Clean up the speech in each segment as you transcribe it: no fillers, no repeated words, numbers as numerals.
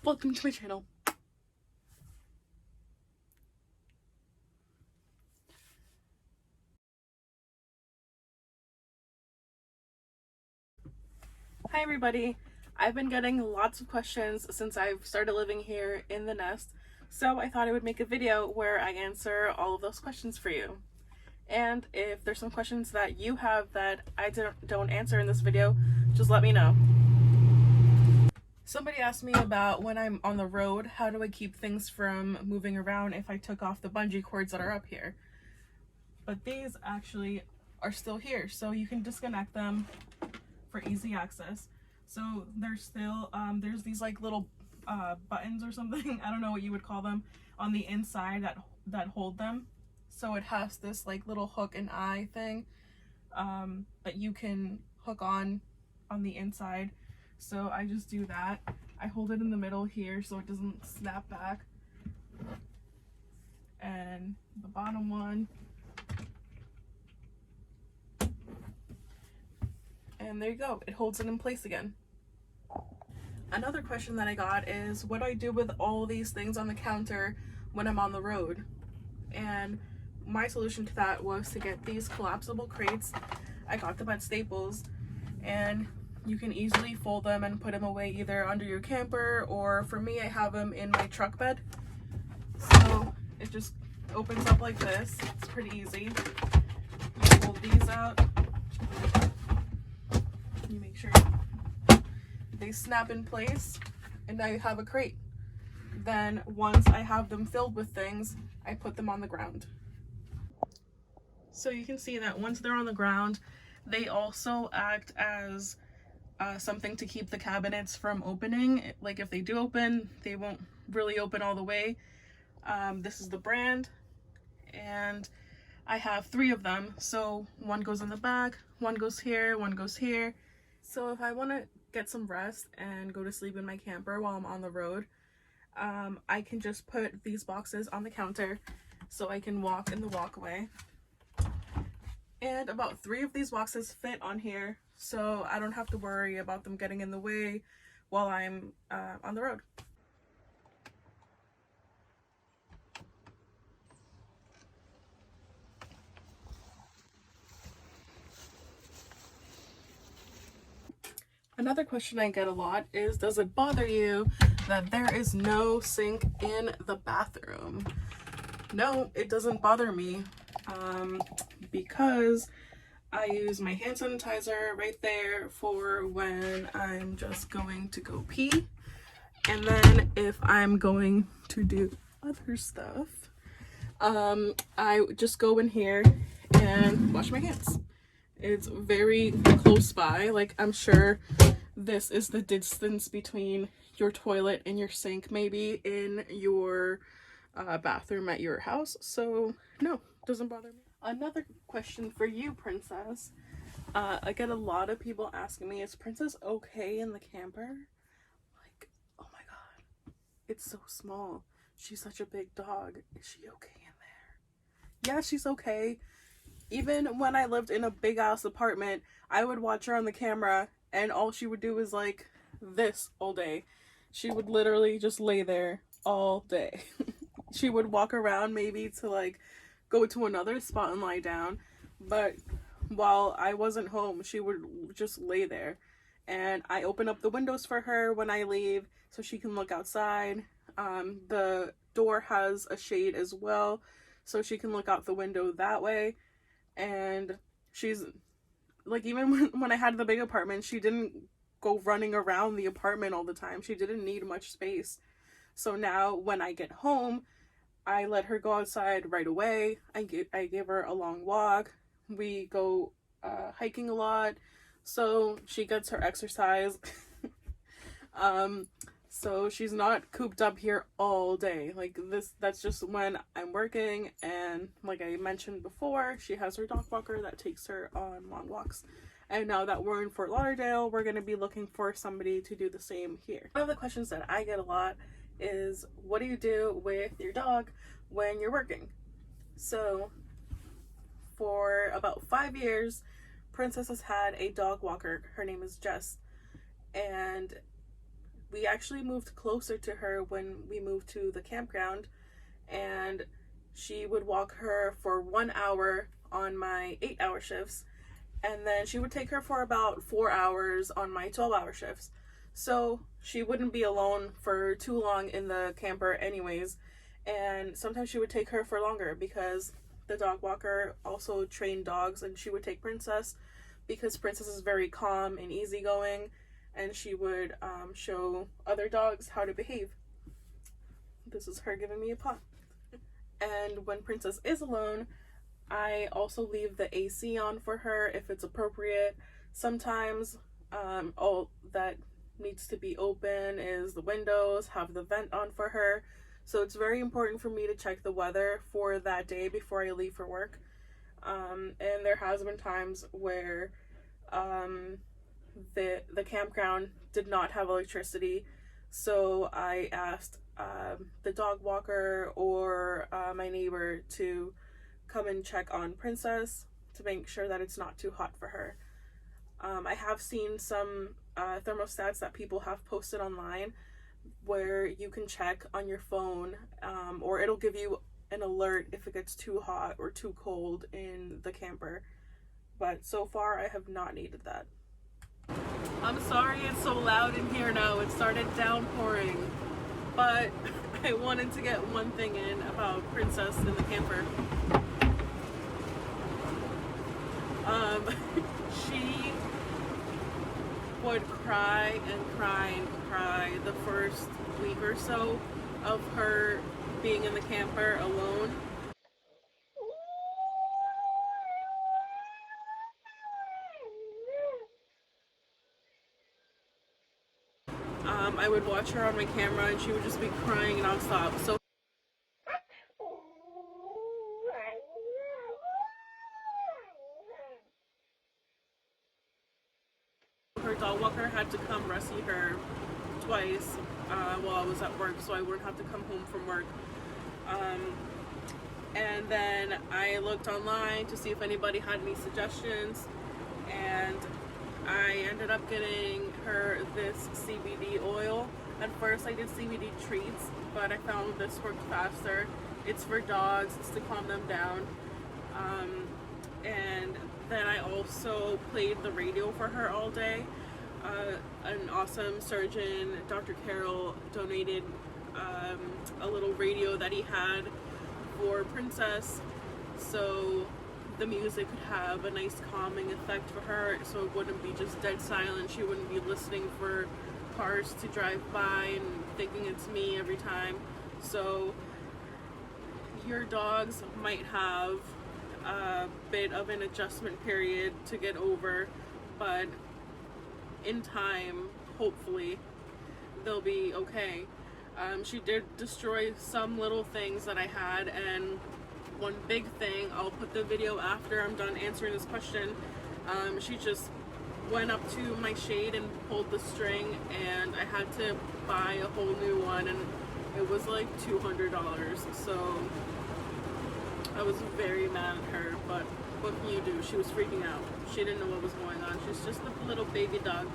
welcome to my channel. Hi everybody. I've been getting lots of questions since I've started living here in the nest, so I thought I would make a video where I answer all of those questions for you. And if there's some questions that you have that I don't answer in this video, just let me know. Somebody asked me about when I'm on the road, how do I keep things from moving around if I took off the bungee cords that are up here? But these actually are still here, so you can disconnect them for easy access. So there's still, there's these like little buttons or something, I don't know what you would call them, on the inside that hold them. So it has this like little hook and eye thing that you can hook on the inside. So I just do that. I hold it in the middle here so it doesn't snap back. And the bottom one. And there you go. It holds it in place again. Another question that I got is, what do I do with all these things on the counter when I'm on the road? And my solution to that was to get these collapsible crates. I got them at Staples, and you can easily fold them and put them away either under your camper, or for me, I have them in my truck bed. So it just opens up like this. It's pretty easy. You fold these out. You make sure they snap in place, and now you have a crate. Then once I have them filled with things, I put them on the ground. So you can see that once they're on the ground, they also act as something to keep the cabinets from opening. Like if they do open, they won't really open all the way. This is the brand, and I have 3 of them. So one goes in the back, one goes here, one goes here. So if I want to get some rest and go to sleep in my camper while I'm on the road, I can just put these boxes on the counter so I can walk in the walkway. And about 3 of these boxes fit on here, so I don't have to worry about them getting in the way while I'm on the road. Another question I get a lot is, does it bother you that there is no sink in the bathroom? No, it doesn't bother me, because I use my hand sanitizer right there for when I'm just going to go pee. And then if I'm going to do other stuff, I just go in here and wash my hands. It's very close by. Like, I'm sure this is the distance between your toilet and your sink, maybe in your bathroom at your house. So no, doesn't bother me. Another question for you, Princess. I get a lot of people asking me, is Princess okay in the camper? Like, oh my god, it's so small. She's such a big dog. Is she okay in there? Yeah, she's okay. Even when I lived in a big ass apartment, I would watch her on the camera and all she would do is like this all day. She would literally just lay there all day. She would walk around maybe to like go to another spot and lie down, but while I wasn't home, she would just lay there. And I open up the windows for her when I leave so she can look outside. The door has a shade as well, so she can look out the window that way. And she's like, even when I had the big apartment, she didn't go running around the apartment all the time. She didn't need much space. So now when I get home, I let her go outside right away. I give her a long walk. We go hiking a lot, so she gets her exercise. So she's not cooped up here all day. Like this, that's just when I'm working. And like I mentioned before, she has her dog walker that takes her on long walks. And now that we're in Fort Lauderdale, we're going to be looking for somebody to do the same here. One of the questions that I get a lot is, what do you do with your dog when you're working? So for about 5 years, Princess has had a dog walker. Her name is Jess. And we actually moved closer to her when we moved to the campground, and she would walk her for 1 hour on my 8-hour shifts, and then she would take her for about 4 hours on my 12-hour shifts. So she wouldn't be alone for too long in the camper anyways, and sometimes she would take her for longer because the dog walker also trained dogs, and she would take Princess because Princess is very calm and easygoing, and she would show other dogs how to behave. This is her giving me a paw. And when Princess is alone, I also leave the AC on for her if it's appropriate. Sometimes all that needs to be open is the windows, have the vent on for her. So it's very important for me to check the weather for that day before I leave for work. And there has been times where the campground did not have electricity, so I asked the dog walker or my neighbor to come and check on Princess to make sure that it's not too hot for her. I have seen some thermostats that people have posted online where you can check on your phone, or it'll give you an alert if it gets too hot or too cold in the camper. But so far I have not needed that. I'm sorry it's so loud in here now. It started downpouring, but I wanted to get one thing in about Princess in the camper. She would cry and cry and cry the first week or so of her being in the camper alone. I would watch her on my camera and she would just be crying nonstop. So her dog walker had to come rescue her twice while I was at work, so I wouldn't have to come home from work. And then I looked online to see if anybody had any suggestions, and I ended up getting her this CBD oil. At first I did CBD treats, but I found this worked faster. It's for dogs, it's to calm them down. And then I also played the radio for her all day. An awesome surgeon, Dr. Carroll, donated a little radio that he had for Princess, so the music could have a nice calming effect for her, so it wouldn't be just dead silent. She wouldn't be listening for cars to drive by and thinking it's me every time. So your dogs might have a bit of an adjustment period to get over, but in time, hopefully, they'll be okay. She did destroy some little things that I had, and one big thing, I'll put the video after I'm done answering this question. She just went up to my shade and pulled the string, and I had to buy a whole new one, and it was like $200. So I was very mad at her, but what can you do? She was freaking out. She didn't know what was going on. She's just a little baby dog.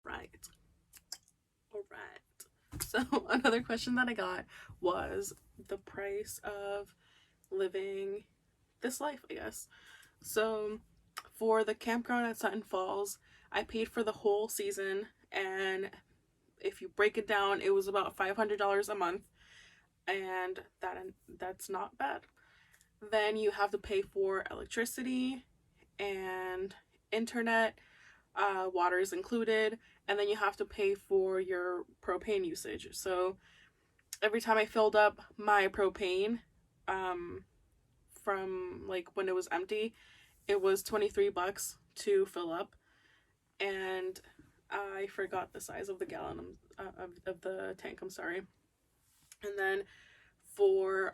Right. All right. So another question that I got was the price of living this life, I guess. So for the campground at Sutton Falls, I paid for the whole season, and if you break it down, it was about $500 a month, and that's not bad. Then you have to pay for electricity and internet, water is included, and then you have to pay for your propane usage. So every time I filled up my propane, from like when it was empty, it was $23 to fill up, and I forgot the size of the gallon of the tank. I'm sorry. And then for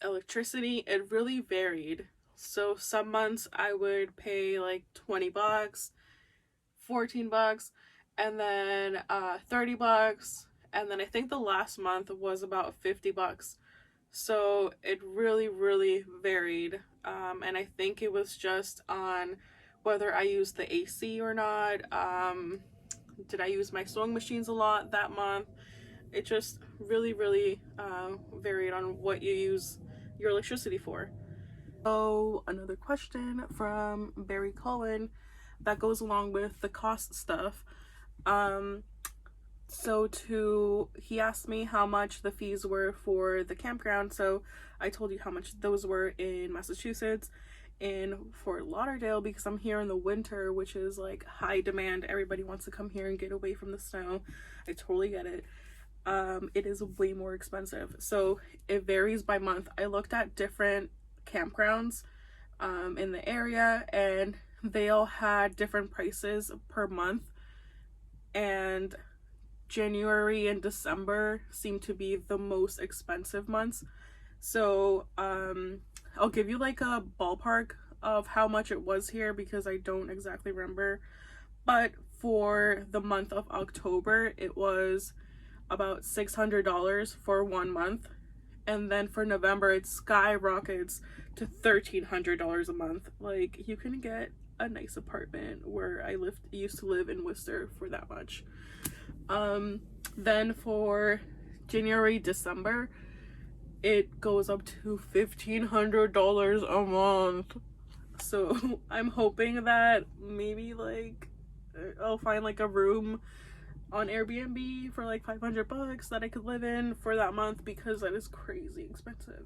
electricity, it really varied. So some months I would pay like $20, $14, and then $30, and then I think the last month was about $50. So it really, really varied. And I think it was just on whether I used the AC or not. Did I use my sewing machines a lot that month? It just really, really varied on what you use your electricity for. So another question from Barry Cullen that goes along with the cost stuff. He asked me how much the fees were for the campground. So I told you how much those were in Massachusetts. In Fort Lauderdale, because I'm here in the winter, which is like high demand, everybody wants to come here and get away from the snow. I totally get it. It is way more expensive. So it varies by month. I looked at different campgrounds in the area, and they all had different prices per month, and January and December seem to be the most expensive months. So I'll give you like a ballpark of how much it was here because I don't exactly remember, but for the month of October it was about $600 for 1 month, and then for November it skyrockets to $1,300 a month. Like, you can get a nice apartment where I used to live in Worcester for that much. Then for January, December, it goes up to $1,500 a month. So I'm hoping that maybe like I'll find like a room on Airbnb for like $500 that I could live in for that month, because that is crazy expensive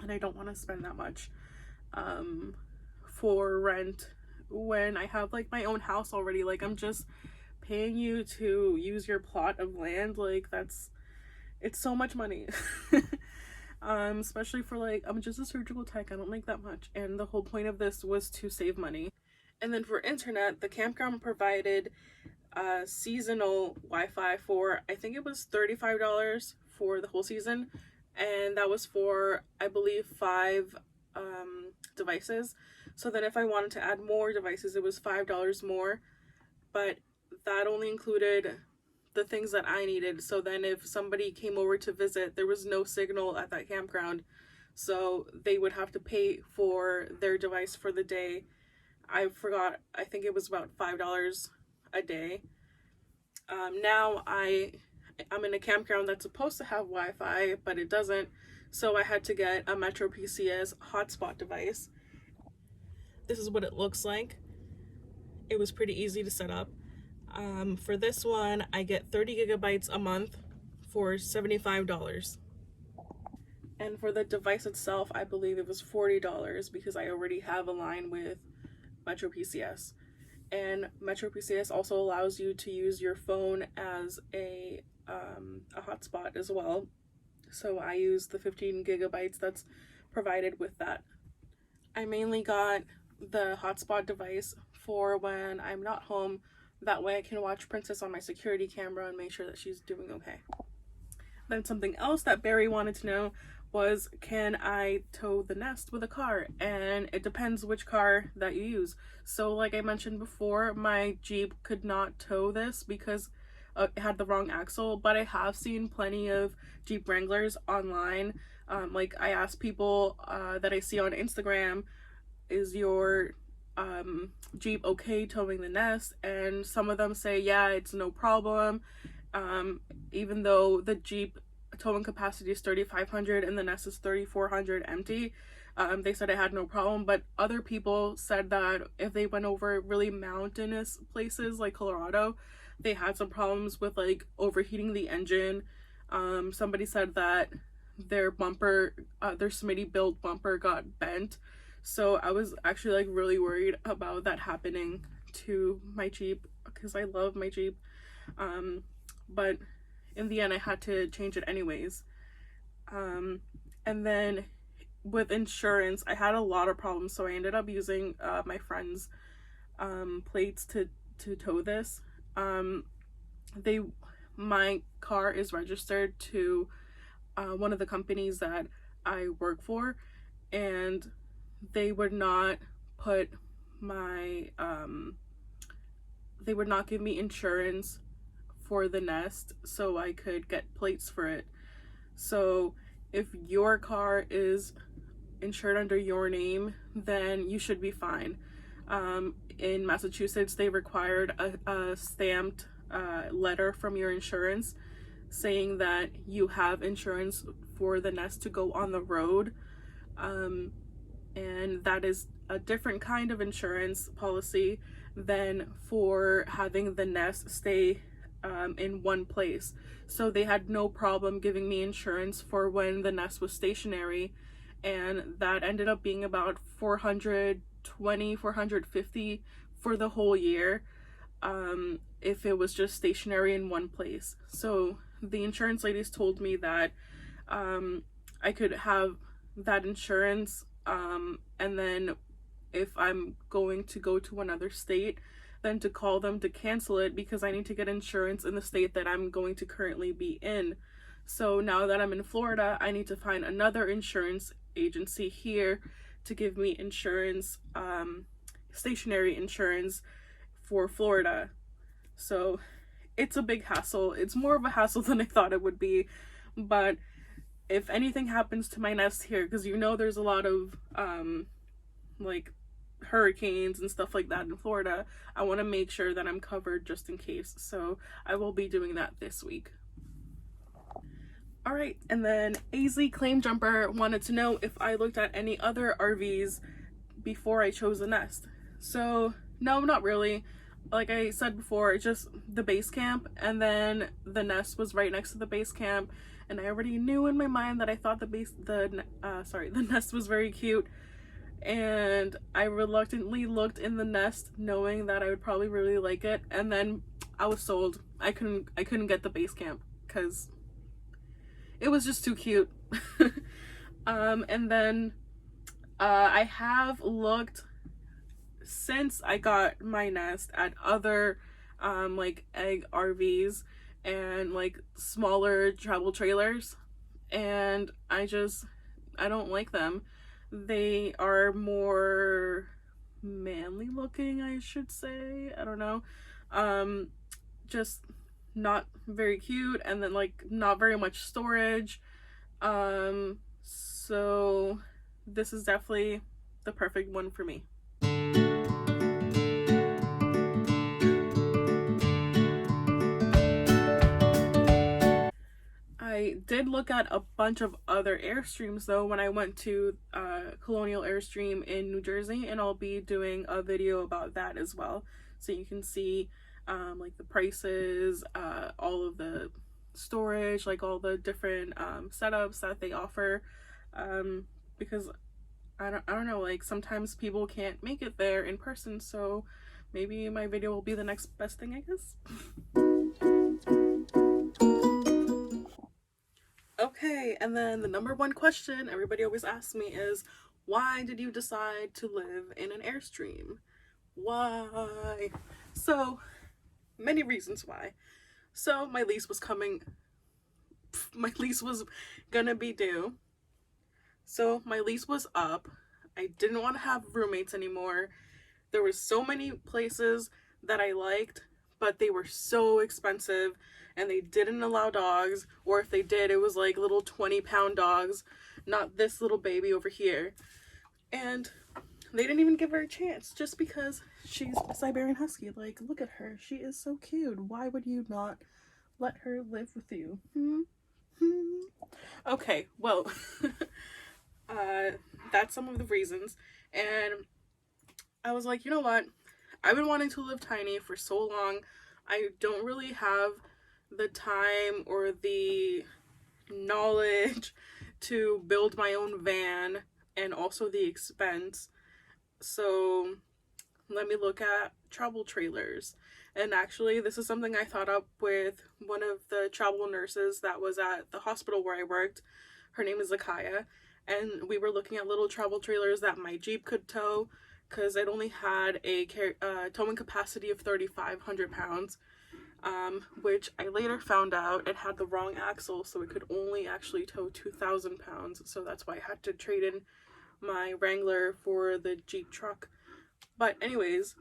and I don't want to spend that much for rent when I have like my own house already. Like, I'm just paying you to use your plot of land. Like, it's so much money. Especially for like, I'm just a surgical tech, I don't make that much, and the whole point of this was to save money. And then for internet, the campground provided seasonal Wi-Fi for, I think it was $35 for the whole season, and that was for, I believe, 5 devices. So then if I wanted to add more devices, it was $5 more, but that only included the things that I needed. So then if somebody came over to visit, there was no signal at that campground, so they would have to pay for their device for the day. I forgot, I think it was about $5 a day. Now I'm in a campground that's supposed to have Wi-Fi, but it doesn't, so I had to get a Metro PCS hotspot device. This is what it looks like. It was pretty easy to set up. For this one, I get 30 gigabytes a month for $75. And for the device itself, I believe it was $40 because I already have a line with Metro PCS. And Metro PCS also allows you to use your phone as a hotspot as well. So I use the 15 gigabytes that's provided with that. I mainly got the hotspot device for when I'm not home. That way I can watch Princess on my security camera and make sure that she's doing okay. Then something else that Barry wanted to know was, can I tow the Nest with a car? And it depends which car that you use. So like I mentioned before, my Jeep could not tow this because it had the wrong axle, but I have seen plenty of Jeep Wranglers online. Like, I asked people that I see on Instagram, is your Jeep okay towing the Nest? And some of them say, yeah, it's no problem. Even though the Jeep towing capacity is 3,500 and the Nest is 3,400 empty, they said it had no problem. But other people said that if they went over really mountainous places like Colorado, they had some problems with like overheating the engine. Somebody said that their bumper, their Smitty built bumper got bent. So I was actually like really worried about that happening to my Jeep because I love my Jeep. But in the end I had to change it anyways. And then with insurance, I had a lot of problems, so I ended up using my friend's plates to tow this. My car is registered to one of the companies that I work for, and they would not put my they would not give me insurance for the Nest so I could get plates for it. So if your car is insured under your name, then you should be fine. In Massachusetts, they required a stamped letter from your insurance saying that you have insurance for the Nest to go on the road. And that is a different kind of insurance policy than for having the Nest stay in one place. So they had no problem giving me insurance for when the Nest was stationary, and that ended up being about $420, $450 for the whole year, if it was just stationary in one place. So the insurance ladies told me that I could have that insurance, and then if I'm going to go to another state, then to call them to cancel it because I need to get insurance in the state that I'm going to currently be in. So now that I'm in Florida, I need to find another insurance agency here to give me insurance, stationary insurance for Florida. So it's a big hassle. It's more of a hassle than I thought it would be. But if anything happens to my Nest here, because you know there's a lot of like hurricanes and stuff like that in Florida, I want to make sure that I'm covered just in case. So I will be doing that this week. Alright, and then AZ Claim Jumper wanted to know if I looked at any other RVs before I chose the Nest. So no, not really. Like I said before, it's just the base camp, and then the Nest was right next to the base camp, and I already knew in my mind that I thought the Nest was very cute, and I reluctantly looked in the Nest knowing that I would probably really like it, and then I was sold. I couldn't get the base camp because it was just too cute. And then I have looked since I got my Nest at other like egg RVs and like smaller travel trailers, and I don't like them. They are more manly looking, I should say. I don't know. Just not very cute, and then like not very much storage. So this is definitely the perfect one for me. I did look at a bunch of other Airstreams though when I went to Colonial Airstream in New Jersey, and I'll be doing a video about that as well, so you can see like the prices, all of the storage, like all the different setups that they offer, because I don't know, like sometimes people can't make it there in person, so maybe my video will be the next best thing, I guess. Okay, and then the number one question everybody always asks me is, why did you decide to live in an Airstream? Why? So many reasons why. So my lease was gonna be due. So my lease was up. I didn't want to have roommates anymore. There were so many places that I liked, but they were so expensive, and they didn't allow dogs, or if they did, it was like little 20-pound dogs, not this little baby over here. And they didn't even give her a chance just because she's a Siberian Husky. Like, look at her. She is so cute. Why would you not let her live with you? Okay, well, that's some of the reasons. And I was like, you know what? I've been wanting to live tiny for so long. I don't really have the time or the knowledge to build my own van and also the expense. So let me look at travel trailers. And actually, this is something I thought up with one of the travel nurses that was at the hospital where I worked. Her name is Zakaya. And we were looking at little travel trailers that my Jeep could tow because it only had a towing capacity of 3,500 pounds. Which I later found out it had the wrong axle, so it could only actually tow 2,000 pounds. So that's why I had to trade in my Wrangler for the Jeep truck. But anyways,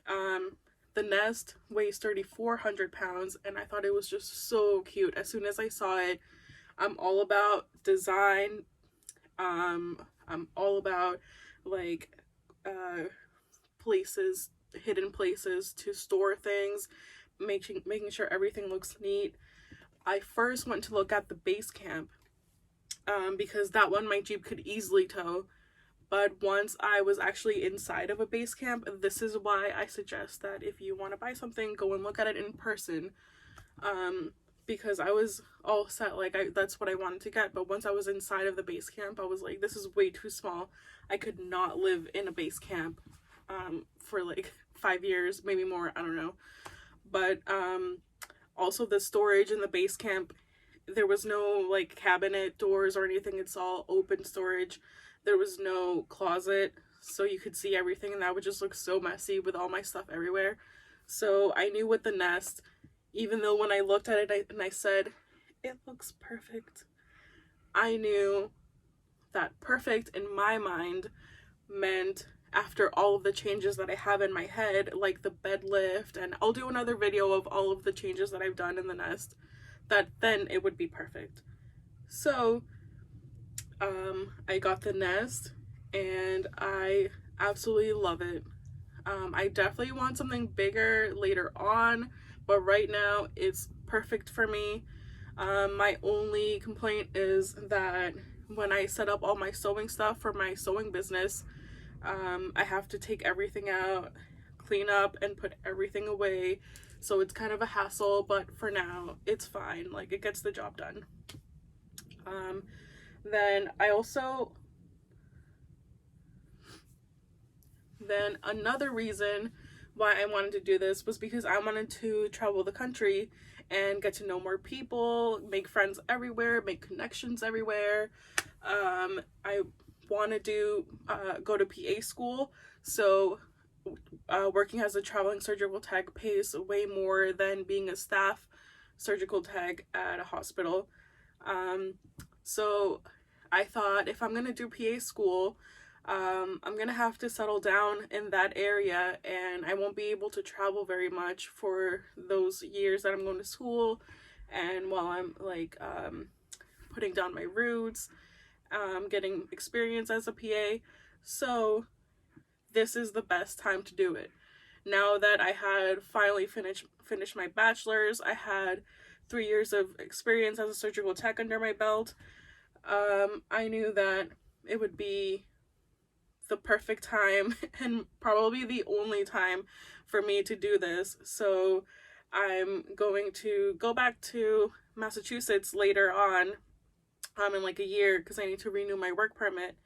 the Nest weighs 3,400 pounds, and I thought it was just so cute. As soon as I saw it, I'm all about design. I'm all about like places, hidden places to store things, making sure everything looks neat. I first went to look at the base camp because that one my Jeep could easily tow. But once I was actually inside of a base camp, this is why I suggest that if you want to buy something, go and look at it in person. Because I was all set, like that's what I wanted to get. But once I was inside of the base camp, I was like, this is way too small. I could not live in a base camp for like 5 years, maybe more, I don't know. But also the storage in the base camp, there was no like cabinet doors or anything. It's all open storage. There was no closet, so you could see everything, and that would just look so messy with all my stuff everywhere. So I knew with the Nest, even though when I looked at it and I said, it looks perfect, I knew that perfect in my mind meant after all of the changes that I have in my head, like the bed lift, and I'll do another video of all of the changes that I've done in the Nest, that then it would be perfect. So I got the Nest and I absolutely love it. I definitely want something bigger later on, but right now it's perfect for me. My only complaint is that when I set up all my sewing stuff for my sewing business, I have to take everything out, clean up, and put everything away. So it's kind of a hassle, but for now, it's fine. Like, it gets the job done. Then another reason why I wanted to do this was because I wanted to travel the country and get to know more people, make friends everywhere, make connections everywhere. I want to go to PA school, so working as a traveling surgical tech pays way more than being a staff surgical tech at a hospital. So I thought if I'm gonna do PA school, I'm gonna have to settle down in that area, and I won't be able to travel very much for those years that I'm going to school, and while I'm like putting down my roots, getting experience as a PA. So this is the best time to do it. Now that I had finally finished my bachelor's, I had 3 years of experience as a surgical tech under my belt. I knew that it would be the perfect time and probably the only time for me to do this. So I'm going to go back to Massachusetts later on in like a year because I need to renew my work permit,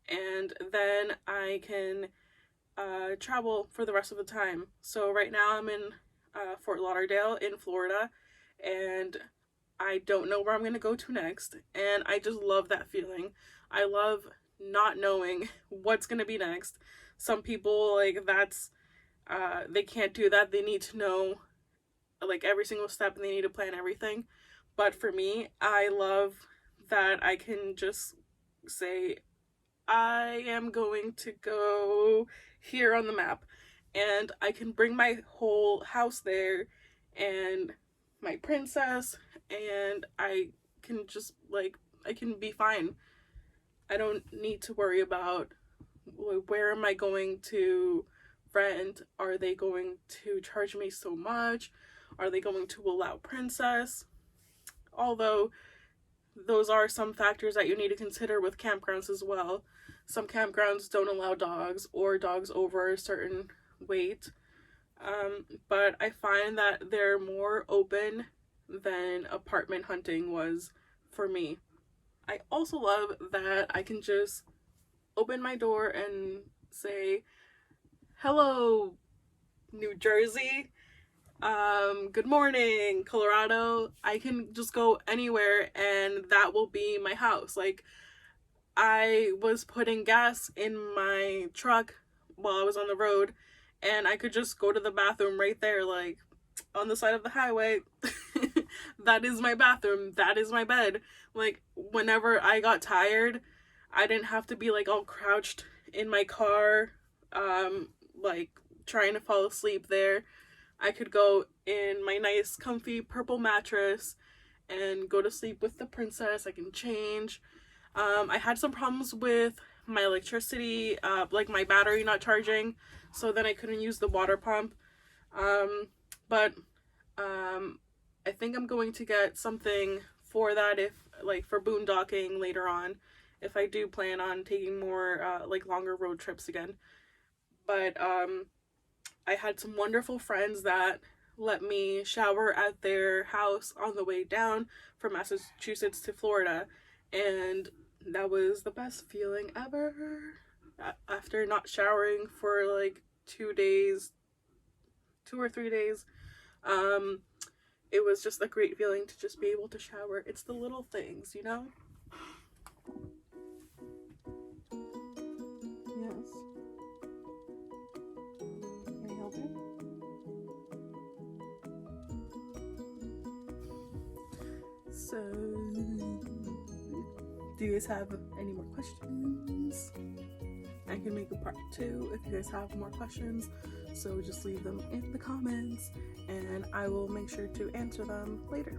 and then I can travel for the rest of the time. So right now I'm in Fort Lauderdale in Florida, and I don't know where I'm going to go to next, and I just love that feeling. I love not knowing what's going to be next. Some people, like, that's they can't do that. They need to know like every single step, and they need to plan everything. But for me, I love that I can just say, I am going to go here on the map, and I can bring my whole house there and my princess, and I can just like, I can be fine. I don't need to worry about where am I going to rent. Are they going to charge me so much? Are they going to allow princess? Although those are some factors that you need to consider with campgrounds as well. Some campgrounds don't allow dogs or dogs over a certain weight. But I find that they're more open than apartment hunting was for me. I also love that I can just open my door and say, hello, New Jersey. Good morning, Colorado. I can just go anywhere and that will be my house. Like, I was putting gas in my truck while I was on the road, and I could just go to the bathroom right there, like on the side of the highway. That is my bathroom. That is my bed. Like, whenever I got tired, I didn't have to be like all crouched in my car, like trying to fall asleep there. I could go in my nice, comfy purple mattress and go to sleep with the princess. I can change. I had some problems with my electricity, like my battery not charging, so then I couldn't use the water pump. But I think I'm going to get something for that, if like for boondocking later on, if I do plan on taking more like longer road trips again. But I had some wonderful friends that let me shower at their house on the way down from Massachusetts to Florida, and that was the best feeling ever. After not showering for like 2 days, 2 or 3 days, um, it was just a great feeling to just be able to shower. It's the little things, you know? Yes. Can I help you? So, do you guys have any more questions? I can make a part 2 if you guys have more questions, so just leave them in the comments and I will make sure to answer them later.